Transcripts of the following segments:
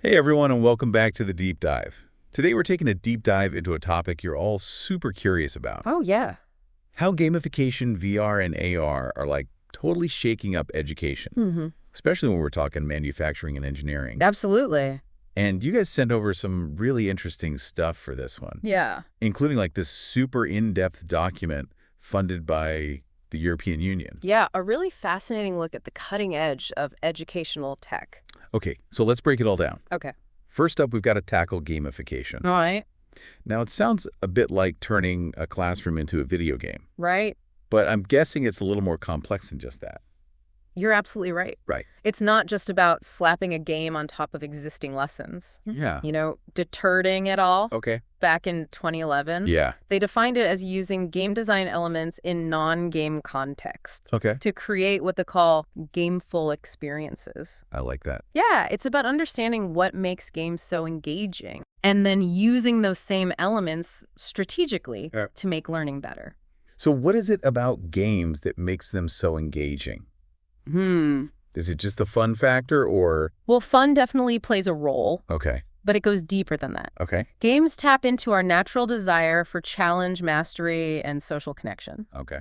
Hey everyone, and welcome back to the Deep Dive. Today we're taking a deep dive into a topic you're all super curious about. Oh, yeah. How gamification, VR, and AR are like totally shaking up education, Mm-hmm. especially when we're talking manufacturing and engineering. Absolutely. And you guys sent over some really interesting stuff for this one, Yeah. including like this super in-depth document funded by the European Union. Yeah, a really fascinating look at the cutting edge of educational tech. Okay, so let's break it all down. Okay. First up, we've got to tackle gamification. All right. Now, it sounds a bit like turning a classroom into a video game. Right? But I'm guessing it's a little more complex than just that. You're absolutely right. Right. It's not just about slapping a game on top of existing lessons. Yeah. Deterring it all. Okay. Back in 2011, Yeah. they defined it as using game design elements in non-game contexts Okay. to create what they call gameful experiences. I like that. Yeah, it's about understanding what makes games so engaging and then using those same elements strategically to make learning better. So what is it about games that makes them so engaging? Is it just the fun factor or? Well, fun definitely plays a role, Okay. but it goes deeper than that. Okay. Games tap into our natural desire for challenge, mastery, and social connection. Okay.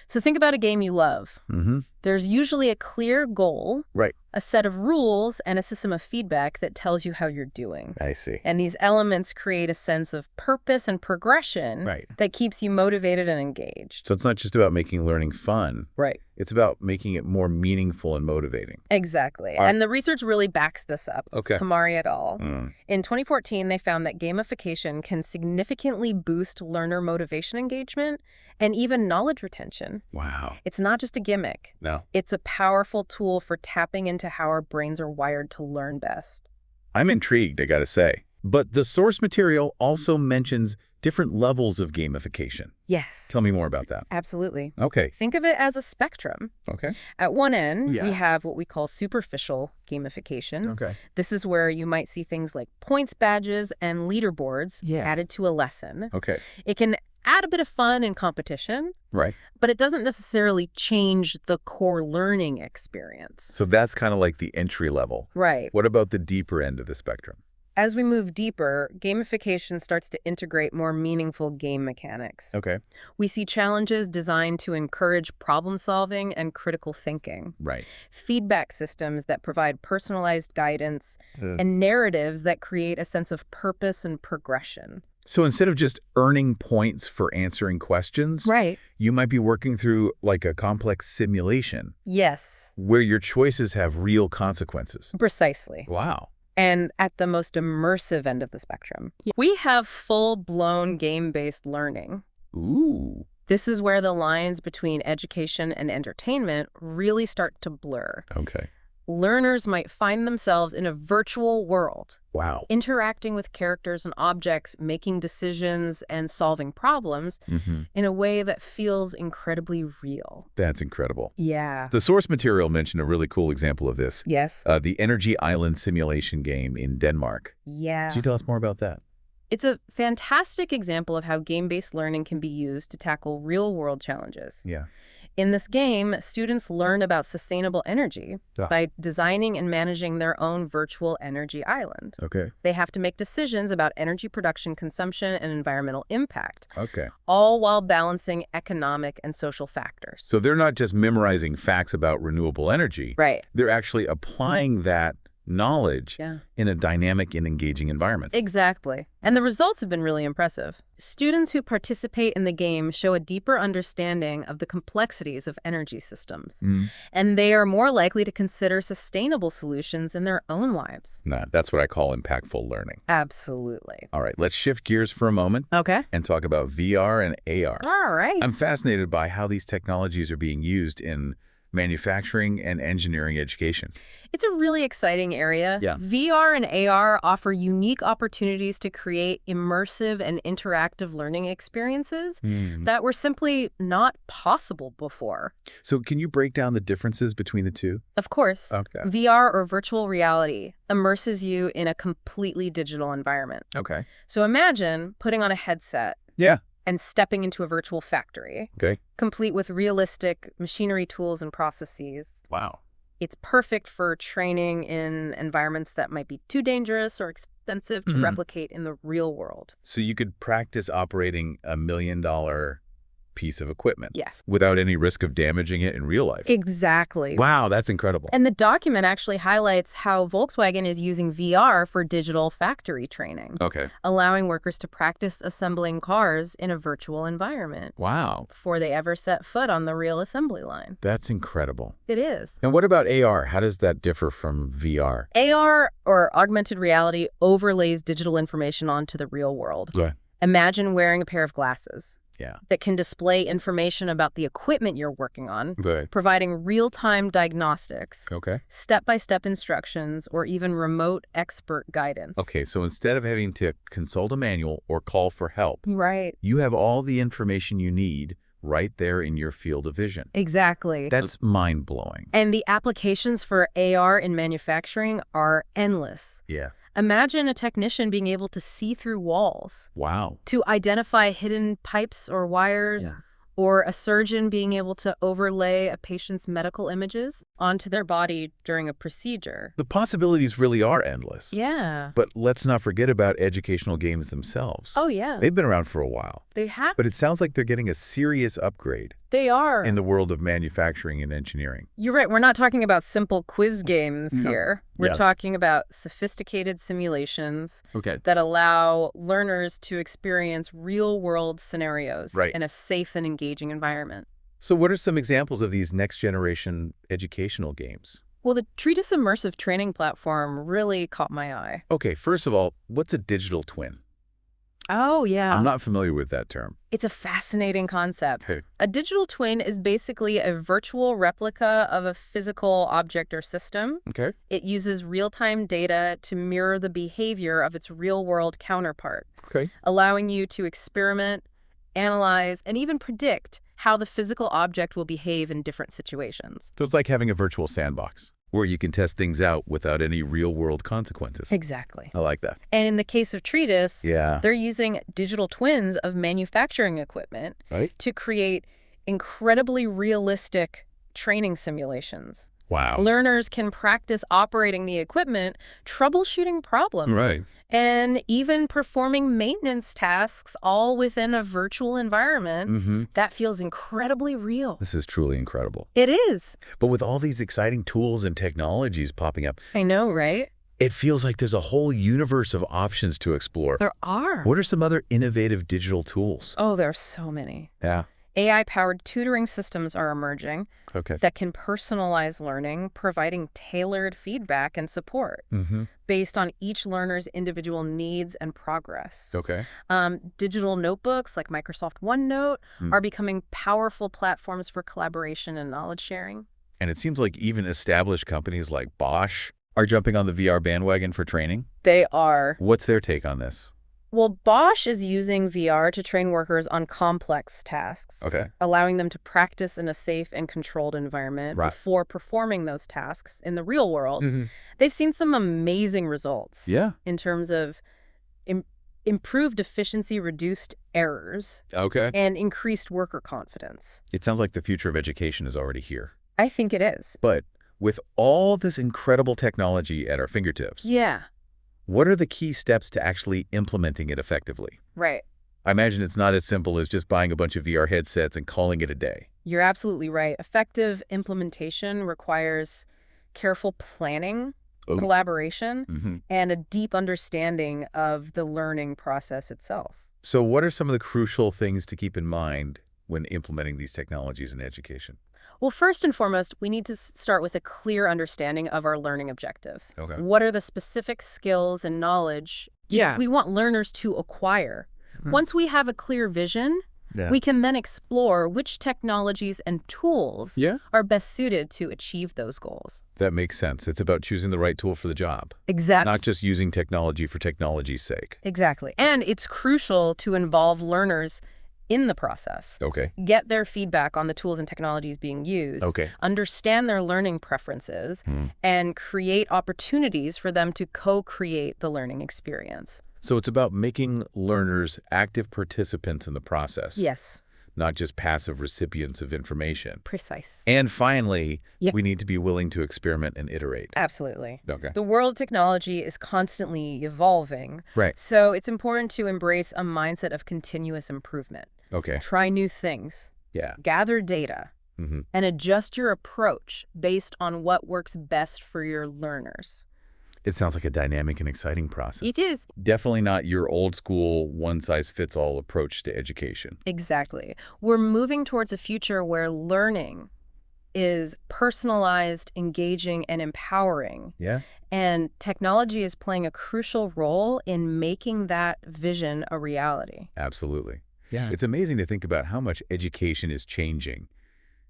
So think about a game you love. Mm-hmm. There's usually a clear goal, Right. a set of rules, and a system of feedback that tells you how you're doing. I see. And these elements create a sense of purpose and progression that keeps you motivated and engaged. So it's not just about making learning fun. Right. It's about making it more meaningful and motivating. Exactly. And the research really backs this up. Okay. Kamari et al. In 2014, they found that gamification can significantly boost learner motivation engagement and even knowledge retention. Wow. It's not just a gimmick. No. It's a powerful tool for tapping into how our brains are wired to learn best. I'm intrigued, I gotta say. But the source material also mentions different levels of gamification. Yes. Tell me more about that. Absolutely. Okay. Think of it as a spectrum. Okay. At one end, Yeah. we have what we call superficial gamification. Okay. This is where you might see things like points badges and leaderboards added to a lesson. Okay. It can add a bit of fun and competition, Right. but it doesn't necessarily change the core learning experience. So that's kind of like the entry level. Right. What about the deeper end of the spectrum? As we move deeper, gamification starts to integrate more meaningful game mechanics. Okay. We see challenges designed to encourage problem solving and critical thinking. Right. Feedback systems that provide personalized guidance and narratives that create a sense of purpose and progression. So instead of just earning points for answering questions, Right. you might be working through like a complex simulation Yes, where your choices have real consequences. precisely. Wow. And at the most immersive end of the spectrum, we have full-blown game-based learning. Ooh. This is where the lines between education and entertainment really start to blur. Okay. Learners might find themselves in a virtual world, Wow. interacting with characters and objects, making decisions, and solving problems in a way that feels incredibly real. That's incredible. Yeah. The source material mentioned a really cool example of this. Yes. The Energy Island simulation game in Denmark. Yeah. Could you tell us more about that? It's a fantastic example of how game-based learning can be used to tackle real-world challenges. Yeah. In this game, students learn about sustainable energy by designing and managing their own virtual energy island. Okay. They have to make decisions about energy production, consumption, and environmental impact, Okay. all while balancing economic and social factors. So they're not just memorizing facts about renewable energy. Right. They're actually applying that knowledge in a dynamic and engaging environment. Exactly. And the results have been really impressive. Students who participate in the game show a deeper understanding of the complexities of energy systems, and they are more likely to consider sustainable solutions in their own lives. That's what I call impactful learning. Absolutely. All right, let's shift gears for a moment Okay. and talk about VR and AR. All right. I'm fascinated by how these technologies are being used in manufacturing and engineering education. It's a really exciting area. Yeah. VR and AR offer unique opportunities to create immersive and interactive learning experiences that were simply not possible before. So can you break down the differences between the two? Of course, Okay. VR or virtual reality immerses you in a completely digital environment. Okay. So imagine putting on a headset Yeah. and stepping into a virtual factory, Okay. complete with realistic machinery tools and processes. Wow. It's perfect for training in environments that might be too dangerous or expensive to replicate in the real world. So you could practice operating a $1 million piece of equipment. Yes. Without any risk of damaging it in real life. Exactly. Wow, that's incredible. And the document actually highlights how Volkswagen is using VR for digital factory training, Okay. allowing workers to practice assembling cars in a virtual environment Wow. before they ever set foot on the real assembly line. That's incredible. It is. And what about AR? How does that differ from VR? AR, or augmented reality, overlays digital information onto the real world. Okay. Imagine wearing a pair of glasses Yeah. that can display information about the equipment you're working on, Okay. providing real-time diagnostics, Okay. step-by-step instructions, or even remote expert guidance. Okay, so instead of having to consult a manual or call for help, Right. you have all the information you need right there in your field of vision. Exactly. That's mind-blowing. And the applications for AR in manufacturing are endless. Yeah. Imagine a technician being able to see through walls, Wow. to identify hidden pipes or wires, or a surgeon being able to overlay a patient's medical images onto their body during a procedure. The possibilities really are endless. Yeah. But let's not forget about educational games themselves. Oh, yeah. They've been around for a while. They have. But it sounds like they're getting a serious upgrade They are. in the world of manufacturing and engineering. You're right. We're not talking about simple quiz games here. We're Yeah. talking about sophisticated simulations Okay. that allow learners to experience real-world scenarios Right. in a safe and engaging environment. So what are some examples of these next-generation educational games? Well, the Treatise Immersive training platform really caught my eye. Okay, first of all, what's a digital twin? Oh, yeah. I'm not familiar with that term. It's a fascinating concept. Hey. A digital twin is basically a virtual replica of a physical object or system. Okay. It uses real-time data to mirror the behavior of its real-world counterpart, Okay. allowing you to experiment, analyze, and even predict how the physical object will behave in different situations. So it's like having a virtual sandbox where you can test things out without any real-world consequences. Exactly. I like that. And in the case of Treatise, Yeah. they're using digital twins of manufacturing equipment Right? to create incredibly realistic training simulations. Wow. Learners can practice operating the equipment, troubleshooting problems, Right. and even performing maintenance tasks all within a virtual environment Mm-hmm. that feels incredibly real. This is truly incredible. It is. But with all these exciting tools and technologies popping up, I know, right? it feels like there's a whole universe of options to explore. There are. What are some other innovative digital tools? Oh, there are so many. Yeah. AI-powered tutoring systems are emerging Okay. that can personalize learning, providing tailored feedback and support Mm-hmm. based on each learner's individual needs and progress. Okay. Digital notebooks like Microsoft OneNote Mm. are becoming powerful platforms for collaboration and knowledge sharing. And it seems like even established companies like Bosch are jumping on the VR bandwagon for training. They are. What's their take on this? Well, Bosch is using VR to train workers on complex tasks, Okay. allowing them to practice in a safe and controlled environment Right. before performing those tasks in the real world. Mm-hmm. They've seen some amazing results Yeah. in terms of improved efficiency, reduced errors, Okay. and increased worker confidence. It sounds like the future of education is already here. I think it is. But with all this incredible technology at our fingertips, Yeah, what are the key steps to actually implementing it effectively? right. I imagine it's not as simple as just buying a bunch of VR headsets and calling it a day. You're absolutely right. Effective implementation requires careful planning, Oh. collaboration, Mm-hmm. and a deep understanding of the learning process itself. So what are some of the crucial things to keep in mind when implementing these technologies in education? Well, first and foremost, we need to start with a clear understanding of our learning objectives. Okay. What are the specific skills and knowledge we want learners to acquire? Once we have a clear vision, we can then explore which technologies and tools Yeah. are best suited to achieve those goals. That makes sense. It's about choosing the right tool for the job, Exactly. not just using technology for technology's sake. Exactly. And it's crucial to involve learners in the process. Okay. Get their feedback on the tools and technologies being used. Okay. Understand their learning preferences, and create opportunities for them to co-create the learning experience. So it's about making learners active participants in the process. Yes. not just passive recipients of information. Precise. And finally, Yep. we need to be willing to experiment and iterate. Absolutely. Okay. The world of technology is constantly evolving. Right. So it's important to embrace a mindset of continuous improvement. Okay. Try new things. Yeah. Gather data. Mm-hmm. And adjust your approach based on what works best for your learners. It sounds like a dynamic and exciting process. It is. Definitely not your old school one-size-fits-all approach to education. Exactly. We're moving towards a future where learning is personalized, engaging, and empowering. Yeah. And technology is playing a crucial role in making that vision a reality. Absolutely. Yeah. It's amazing to think about how much education is changing,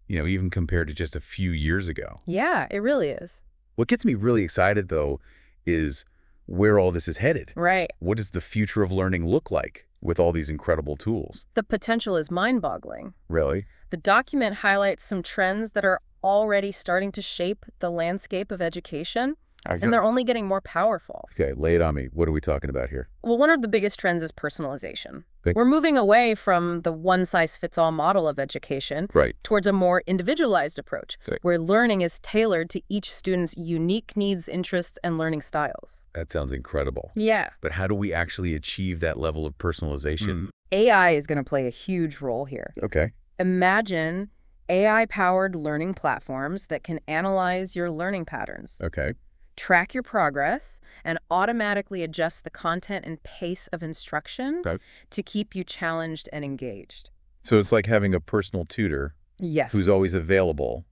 even compared to just a few years ago. Yeah, it really is. What gets me really excited, though, is where all this is headed. Right. What does the future of learning look like with all these incredible tools? The potential is mind-boggling. Really? The document highlights some trends that are already starting to shape the landscape of education, and they're only getting more powerful. Okay, lay it on me. What are we talking about here? Well, one of the biggest trends is personalization. Okay. We're moving away from the one-size-fits-all model of education towards a more individualized approach, where learning is tailored to each student's unique needs, interests, and learning styles. That sounds incredible. Yeah. But how do we actually achieve that level of personalization? AI is going to play a huge role here. Okay. Imagine AI-powered learning platforms that can analyze your learning patterns. Okay. Track your progress, and automatically adjust the content and pace of instruction to keep you challenged and engaged. So it's like having a personal tutor who's always available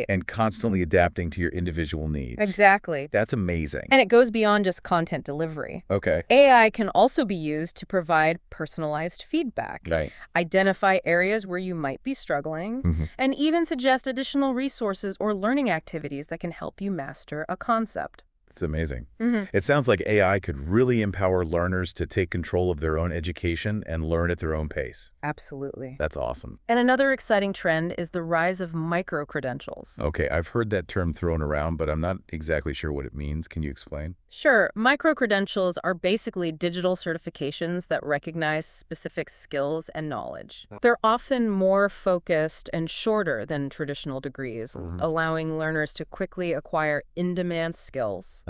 and constantly adapting to your individual needs. Exactly. That's amazing. And it goes beyond just content delivery. Okay. AI can also be used to provide personalized feedback, Right. identify areas where you might be struggling, and even suggest additional resources or learning activities that can help you master a concept. It's amazing. It sounds like AI could really empower learners to take control of their own education and learn at their own pace. Absolutely. That's awesome. And another exciting trend is the rise of micro-credentials. Okay, I've heard that term thrown around, but I'm not exactly sure what it means. Can you explain? Sure. Micro-credentials are basically digital certifications that recognize specific skills and knowledge. They're often more focused and shorter than traditional degrees, allowing learners to quickly acquire in-demand skills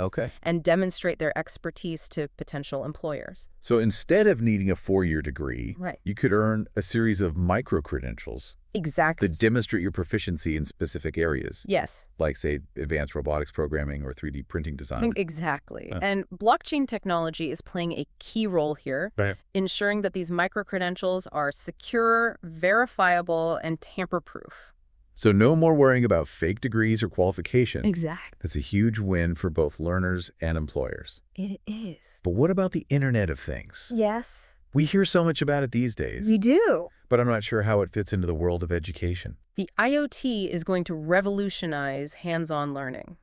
and demonstrate their expertise to potential employers. So instead of needing a 4-year degree, you could earn a series of micro-credentials Exactly. that demonstrate your proficiency in specific areas. Yes. Like, say, advanced robotics programming or 3D printing design. Exactly. And blockchain technology is playing a key role here, ensuring that these micro-credentials are secure, verifiable, and tamper-proof. So no more worrying about fake degrees or qualifications. Exactly. That's a huge win for both learners and employers. It is. But what about the Internet of Things? Yes. We hear so much about it these days. We do. But I'm not sure how it fits into the world of education. The IoT is going to revolutionize hands-on learning.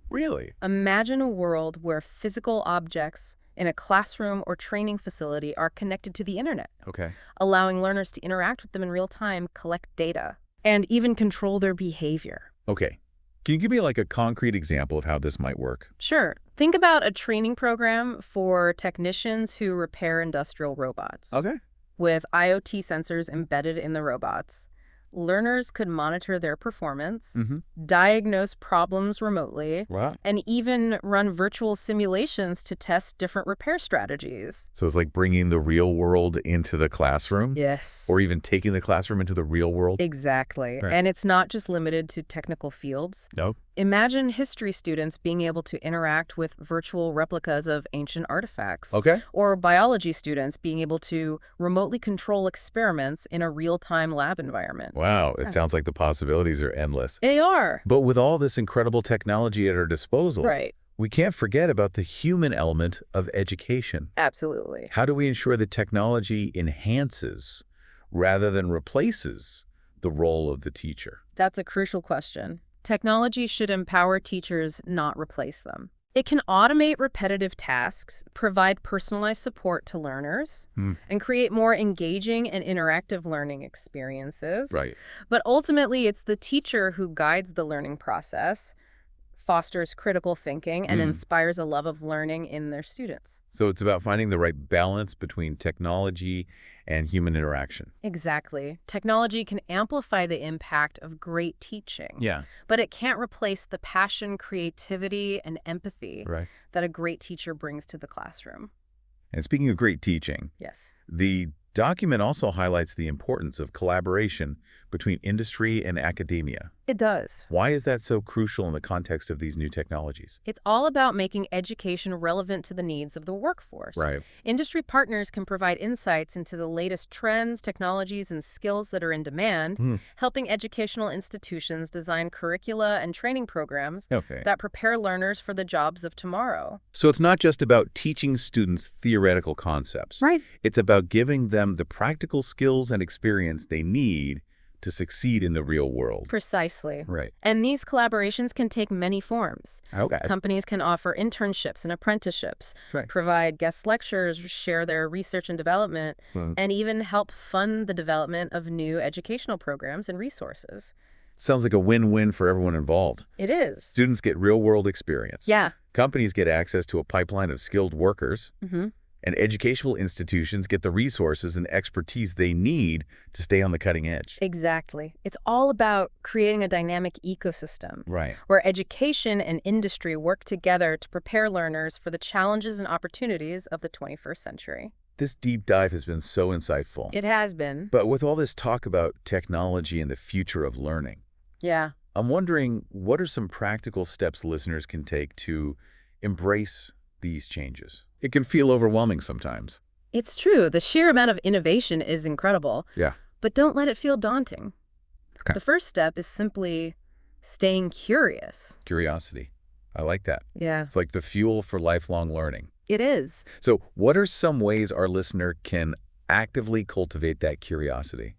Really? Imagine a world where physical objects in a classroom or training facility are connected to the internet, allowing learners to interact with them in real time, collect data, and even control their behavior. Okay. Can you give me like a concrete example of how this might work? Sure. Think about a training program for technicians who repair industrial robots. With IoT sensors embedded in the robots, learners could monitor their performance, diagnose problems remotely, and even run virtual simulations to test different repair strategies. So it's like bringing the real world into the classroom? Yes. Or even taking the classroom into the real world? Exactly. And it's not just limited to technical fields. Imagine history students being able to interact with virtual replicas of ancient artifacts. Or biology students being able to remotely control experiments in a real-time lab environment. Wow, it sounds like the possibilities are endless. They are. But with all this incredible technology at our disposal, we can't forget about the human element of education. Absolutely. How do we ensure that technology enhances rather than replaces the role of the teacher? That's a crucial question. Technology should empower teachers, not replace them. It can automate repetitive tasks, provide personalized support to learners, and create more engaging and interactive learning experiences. But ultimately, it's the teacher who guides the learning process, fosters critical thinking and inspires a love of learning in their students. So it's about finding the right balance between technology and human interaction. Exactly. Technology can amplify the impact of great teaching. Yeah. But it can't replace the passion, creativity, and empathy Right. that a great teacher brings to the classroom. And speaking of great teaching, Yes. the document also highlights the importance of collaboration between industry and academia. It does. Why is that so crucial in the context of these new technologies? It's all about making education relevant to the needs of the workforce. Right. Industry partners can provide insights into the latest trends, technologies, and skills that are in demand, helping educational institutions design curricula and training programs that prepare learners for the jobs of tomorrow. So it's not just about teaching students theoretical concepts. Right. It's about giving them the practical skills and experience they need to succeed in the real world. Precisely. Right. And these collaborations can take many forms. Okay. Companies can offer internships and apprenticeships, Right. provide guest lectures, share their research and development, and even help fund the development of new educational programs and resources. Sounds like a win-win for everyone involved. It is. Students get real-world experience. Yeah. Companies get access to a pipeline of skilled workers. And educational institutions get the resources and expertise they need to stay on the cutting edge. Exactly. It's all about creating a dynamic ecosystem Right. where education and industry work together to prepare learners for the challenges and opportunities of the 21st century. This deep dive has been so insightful. It has been. But with all this talk about technology and the future of learning, Yeah. I'm wondering, what are some practical steps listeners can take to embrace these changes? It can feel overwhelming sometimes. It's true. The sheer amount of innovation is incredible. Yeah. But don't let it feel daunting. Okay. The first step is simply staying curious. Curiosity. I like that. Yeah. It's like the fuel for lifelong learning. It is. So what are some ways our listener can actively cultivate that curiosity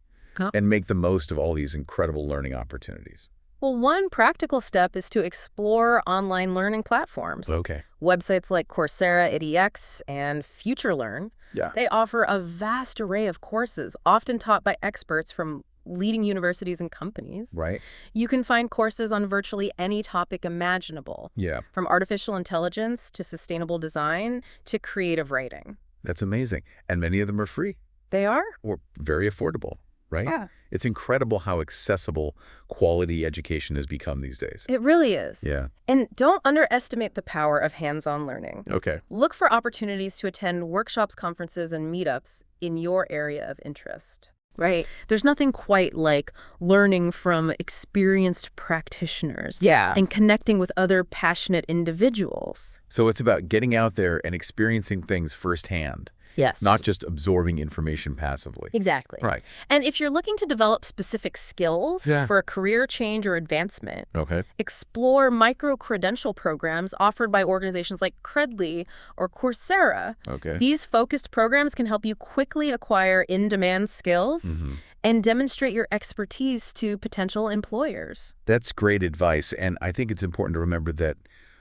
and make the most of all these incredible learning opportunities? Well, one practical step is to explore online learning platforms. Okay. Websites like Coursera, edX, and FutureLearn, Yeah. they offer a vast array of courses, often taught by experts from leading universities and companies. Right. You can find courses on virtually any topic imaginable, Yeah. from artificial intelligence to sustainable design to creative writing. That's amazing. And many of them are free They are? or very affordable, right? Yeah. It's incredible how accessible quality education has become these days. It really is. Yeah. And don't underestimate the power of hands-on learning. Okay. Look for opportunities to attend workshops, conferences, and meetups in your area of interest. Right. There's nothing quite like learning from experienced practitioners. Yeah. And connecting with other passionate individuals. So it's about getting out there and experiencing things firsthand, Yes. not just absorbing information passively. Exactly. Right. And if you're looking to develop specific skills Yeah. for a career change or advancement, Okay. explore micro-credential programs offered by organizations like Credly or Coursera. Okay. These focused programs can help you quickly acquire in-demand skills and demonstrate your expertise to potential employers. That's great advice. And I think it's important to remember that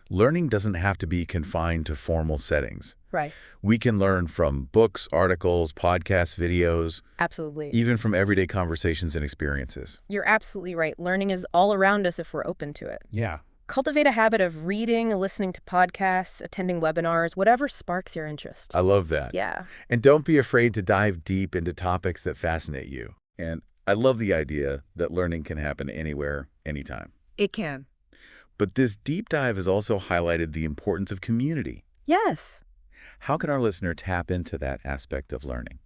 learning doesn't have to be confined to formal settings. Right. We can learn from books, articles, podcasts, videos, Absolutely. even from everyday conversations and experiences. You're absolutely right. Learning is all around us if we're open to it. Yeah. Cultivate a habit of reading, listening to podcasts, attending webinars, whatever sparks your interest. I love that. Yeah. And don't be afraid to dive deep into topics that fascinate you. And I love the idea that learning can happen anywhere, anytime. It can. But this deep dive has also highlighted the importance of community. Yes. How can our listener tap into that aspect of learning?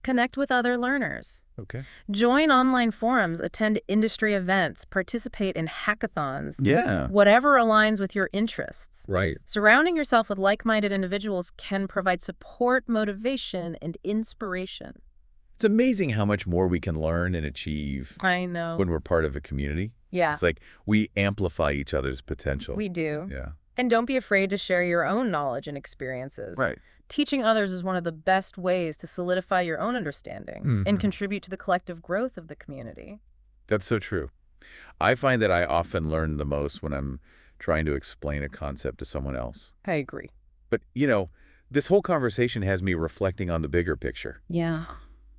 Connect with other learners. Okay. Join online forums, attend industry events, participate in hackathons. Yeah. Whatever aligns with your interests. Right. Surrounding yourself with like-minded individuals can provide support, motivation, and inspiration. It's amazing how much more we can learn and achieve I know. when we're part of a community. Yeah, It's like we amplify each other's potential. we do. Yeah. And don't be afraid to share your own knowledge and experiences. Right. Teaching others is one of the best ways to solidify your own understanding and contribute to the collective growth of the community. That's so true. I find that I often learn the most when I'm trying to explain a concept to someone else. I agree. But, this whole conversation has me reflecting on the bigger picture. Yeah.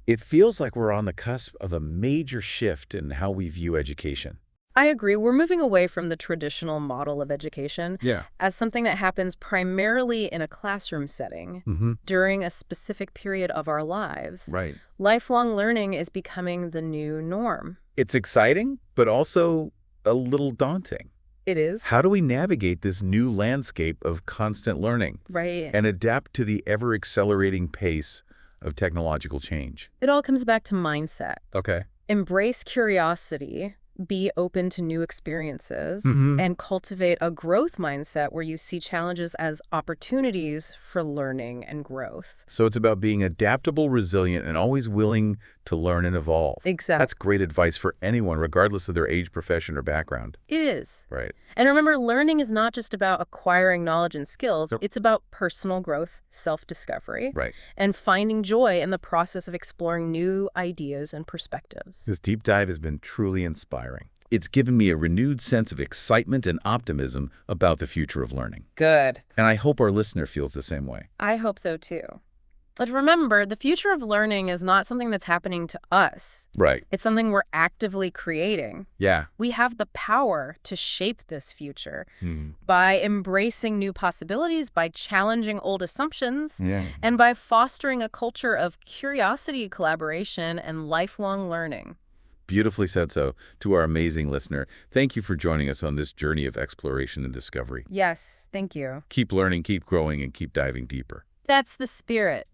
It feels like we're on the cusp of a major shift in how we view education. I agree. We're moving away from the traditional model of education Yeah. as something that happens primarily in a classroom setting during a specific period of our lives. Right. Lifelong learning is becoming the new norm. It's exciting, but also a little daunting. It is. How do we navigate this new landscape of constant learning Right. and adapt to the ever-accelerating pace of technological change? It all comes back to mindset. Okay. Embrace curiosity, be open to new experiences, and cultivate a growth mindset where you see challenges as opportunities for learning and growth. So it's about being adaptable, resilient, and always willing to learn and evolve. Exactly. That's great advice for anyone, regardless of their age, profession, or background. It is. Right. And remember, learning is not just about acquiring knowledge and skills. It's about personal growth, self-discovery, Right. and finding joy in the process of exploring new ideas and perspectives. This deep dive has been truly inspiring. It's given me a renewed sense of excitement and optimism about the future of learning. Good. And I hope our listener feels the same way. I hope so, too. But remember, the future of learning is not something that's happening to us. Right. It's something we're actively creating. Yeah. We have the power to shape this future by embracing new possibilities, by challenging old assumptions, and by fostering a culture of curiosity, collaboration, and lifelong learning. Beautifully said so. To our amazing listener, thank you for joining us on this journey of exploration and discovery. Yes, thank you. Keep learning, keep growing, and keep diving deeper. That's the spirit.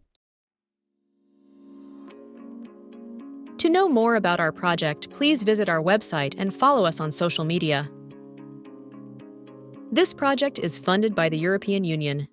To know more about our project, please visit our website and follow us on social media. This project is funded by the European Union.